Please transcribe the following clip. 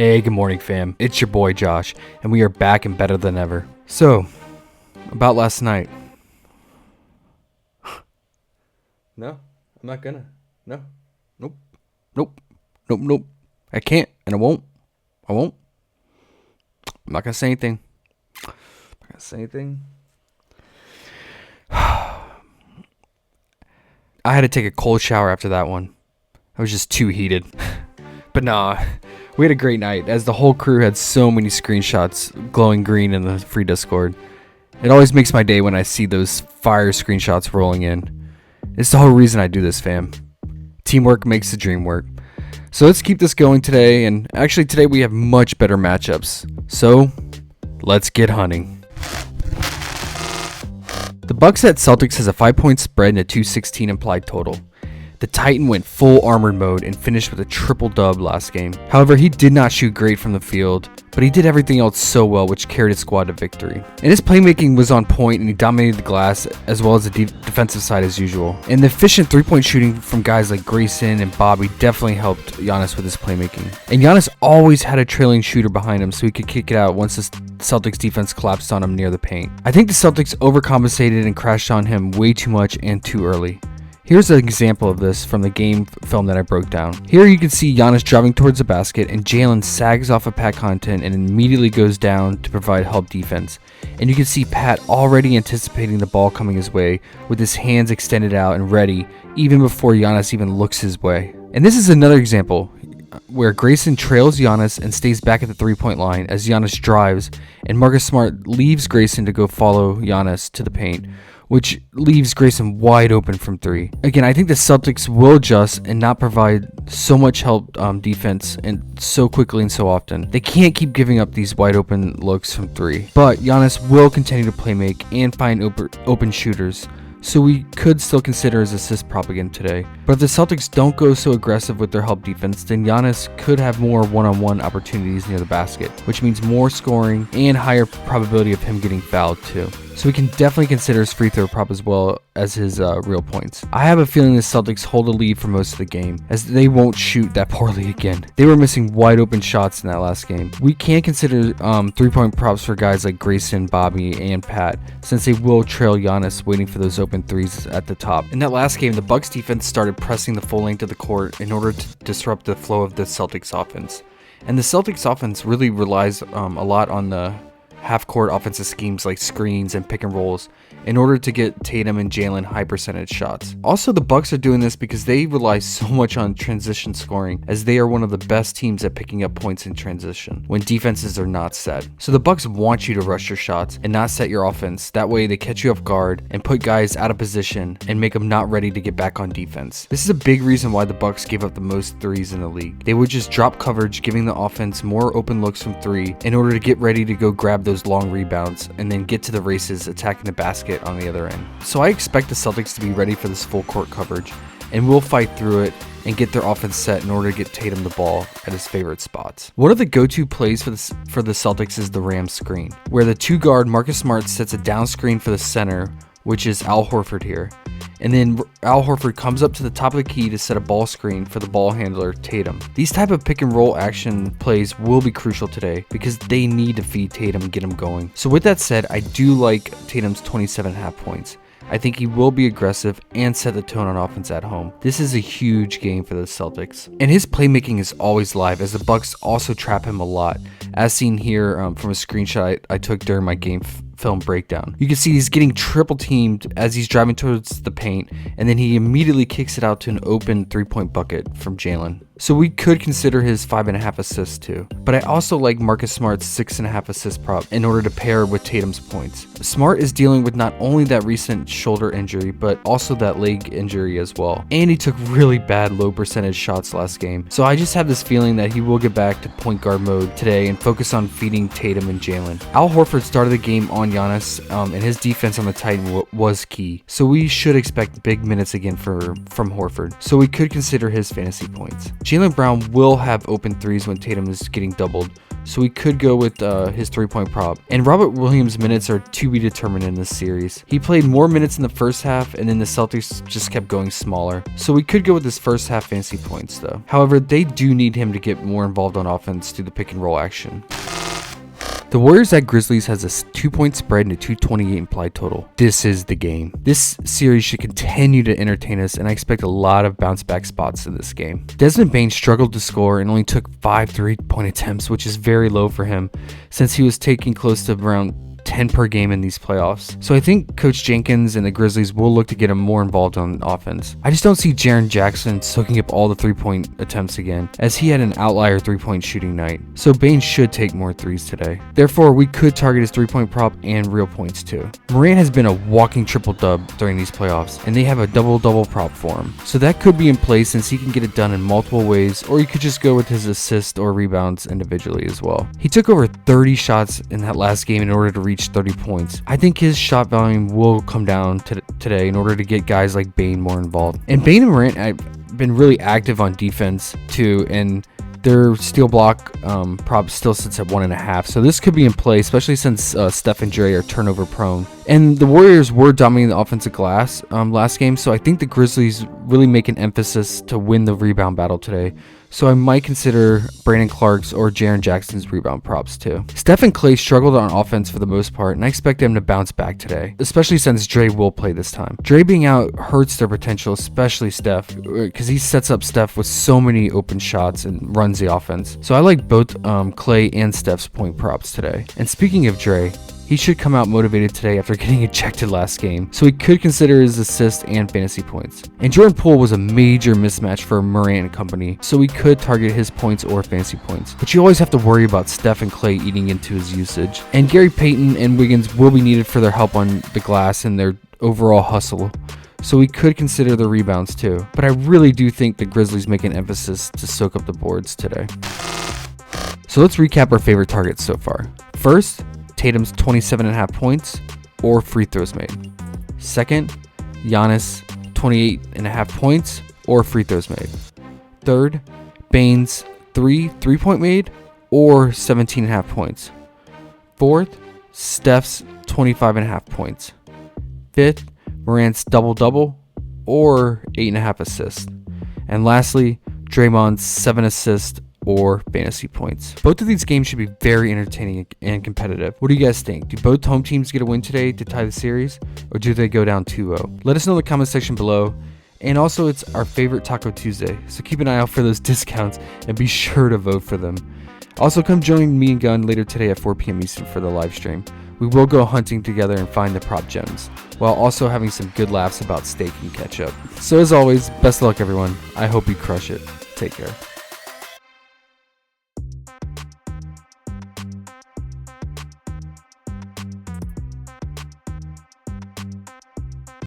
Hey, good morning, fam. It's your boy Josh, and we are back and better than ever. So, about last night. No, I'm not gonna. No. Nope. Nope. Nope. Nope. I can't, and I won't. I'm not gonna say anything. I had to take a cold shower after that one. I was just too heated. But nah, we had a great night, as the whole crew had so many screenshots glowing green in the free Discord. It always makes my day when I see those fire screenshots rolling in. It's the whole reason I do this, fam. Teamwork makes the dream work. So let's keep this going today, and actually today we have much better matchups. So, let's get hunting. The Bucks at Celtics has a 5-point spread and a 216 implied total. The Titan went full armored mode and finished with a triple dub last game. However, he did not shoot great from the field, but he did everything else so well, which carried his squad to victory. And his playmaking was on point, and he dominated the glass as well as the defensive side as usual. And the efficient 3-point shooting from guys like Grayson and Bobby definitely helped Giannis with his playmaking. And Giannis always had a trailing shooter behind him so he could kick it out once the Celtics defense collapsed on him near the paint. I think the Celtics overcompensated and crashed on him way too much and too early. Here's an example of this from the game film that I broke down. Here you can see Giannis driving towards the basket, and Jalen sags off of Pat Connaughton and immediately goes down to provide help defense. And you can see Pat already anticipating the ball coming his way with his hands extended out and ready even before Giannis even looks his way. And this is another example where Grayson trails Giannis and stays back at the 3-point line as Giannis drives, and Marcus Smart leaves Grayson to go follow Giannis to the paint, which leaves Grayson wide open from 3. Again, I think the Celtics will adjust and not provide so much help defense and so quickly and so often. They can't keep giving up these wide open looks from 3. But Giannis will continue to play make and find open shooters, so we could still consider his assist prop again today. But if the Celtics don't go so aggressive with their help defense, then Giannis could have more one-on-one opportunities near the basket, which means more scoring and higher probability of him getting fouled too. So we can definitely consider his free throw prop as well as his real points. I have a feeling the Celtics hold a lead for most of the game, as they won't shoot that poorly again. They were missing wide open shots in that last game. We can consider 3-point props for guys like Grayson, Bobby, and Pat, since they will trail Giannis waiting for those open threes at the top. In that last game, the Bucks defense started pressing the full length of the court in order to disrupt the flow of the Celtics offense. And the Celtics offense really relies a lot on the half-court offensive schemes like screens and pick and rolls in order to get Tatum and Jalen high percentage shots. Also, the Bucks are doing this because they rely so much on transition scoring, as they are one of the best teams at picking up points in transition when defenses are not set. So the Bucks want you to rush your shots and not set your offense. That way they catch you off guard and put guys out of position and make them not ready to get back on defense. This is a big reason why the Bucks gave up the most threes in the league. They would just drop coverage, giving the offense more open looks from 3 in order to get ready to go grab those long rebounds and then get to the races attacking the basket on the other end. So I expect the Celtics to be ready for this full court coverage, and will fight through it and get their offense set in order to get Tatum the ball at his favorite spots. One of the go-to plays for the Celtics is the Rams screen, where the 2-guard Marcus Smart sets a down screen for the center, which is Al Horford here. And then Al Horford comes up to the top of the key to set a ball screen for the ball handler, Tatum. These type of pick and roll action plays will be crucial today because they need to feed Tatum and get him going. So with that said, I do like Tatum's 27.5 points. I think he will be aggressive and set the tone on offense at home. This is a huge game for the Celtics. And his playmaking is always live, as the Bucks also trap him a lot, as seen here from a screenshot I took during my game film breakdown. You can see he's getting triple teamed as he's driving towards the paint, and then he immediately kicks it out to an open 3-point bucket from Jalen. So we could consider his 5.5 assists too. But I also like Marcus Smart's 6.5 assist prop in order to pair with Tatum's points. Smart is dealing with not only that recent shoulder injury, but also that leg injury as well. And he took really bad low percentage shots last game. So I just have this feeling that he will get back to point guard mode today and focus on feeding Tatum and Jalen. Al Horford started the game on on Giannis, and his defense on the Titan was key. So we should expect big minutes again from Horford. So we could consider his fantasy points. Jaylen Brown will have open threes when Tatum is getting doubled, so we could go with his 3-point prop. And Robert Williams' minutes are to be determined in this series. He played more minutes in the first half, and then the Celtics just kept going smaller. So we could go with his first half fantasy points though. However, they do need him to get more involved on offense through the pick and roll action. The Warriors at Grizzlies has a 2-point spread and a 228 implied total. This is the game. This series should continue to entertain us, and I expect a lot of bounce back spots in this game. Desmond Bane struggled to score and only took 5 3-point attempts, which is very low for him since he was taking close to around 10 per game in these playoffs. So I think Coach Jenkins and the Grizzlies will look to get him more involved on offense. I just don't see Jaren Jackson soaking up all the 3-point attempts again, as he had an outlier 3-point shooting night. So Bane should take more threes today. Therefore, we could target his 3-point prop and real points too. Morant has been a walking triple-dub during these playoffs, and they have a double-double prop for him. So that could be in place since he can get it done in multiple ways, or you could just go with his assists or rebounds individually as well. He took over 30 shots in that last game in order to reach 30 points. I think his shot volume will come down today in order to get guys like Bane more involved. And Bane and Morant have been really active on defense too, and their steal block prop still sits at 1.5. So this could be in play, especially since Steph and Dre are turnover prone. And the Warriors were dominating the offensive glass last game, so I think the Grizzlies really make an emphasis to win the rebound battle today. So I might consider Brandon Clark's or Jaren Jackson's rebound props too. Steph and Klay struggled on offense for the most part, and I expect them to bounce back today, especially since Dre will play this time. Dre being out hurts their potential, especially Steph, because he sets up Steph with so many open shots and runs the offense. So I like both Klay and Steph's point props today. And speaking of Dre, he should come out motivated today after getting ejected last game, so he could consider his assist and fantasy points. And Jordan Poole was a major mismatch for Morant and company, so we could target his points or fantasy points. But you always have to worry about Steph and Klay eating into his usage. And Gary Payton and Wiggins will be needed for their help on the glass and their overall hustle, so we could consider the rebounds too. But I really do think the Grizzlies make an emphasis to soak up the boards today. So let's recap our favorite targets so far. First, Tatum's 27.5 points or free throws made. Second, Giannis 28.5 points or free throws made. Third, Bane's 3-point made or 17.5 points. Fourth, Steph's 25.5 points. Fifth, Morant's double-double or 8.5 assists. And lastly, Draymond's 7 assists or fantasy points. Both of these games should be very entertaining and competitive. What do you guys think? Do both home teams get a win today to tie the series, or do they go down 2-0? Let us know in the comment section below. And also, it's our favorite Taco Tuesday, so keep an eye out for those discounts and be sure to vote for them. Also, come join me and Gunn later today at 4 p.m. Eastern for the live stream. We will go hunting together and find the prop gems, while also having some good laughs about steak and ketchup. So as always, best of luck everyone. I hope you crush it. Take care.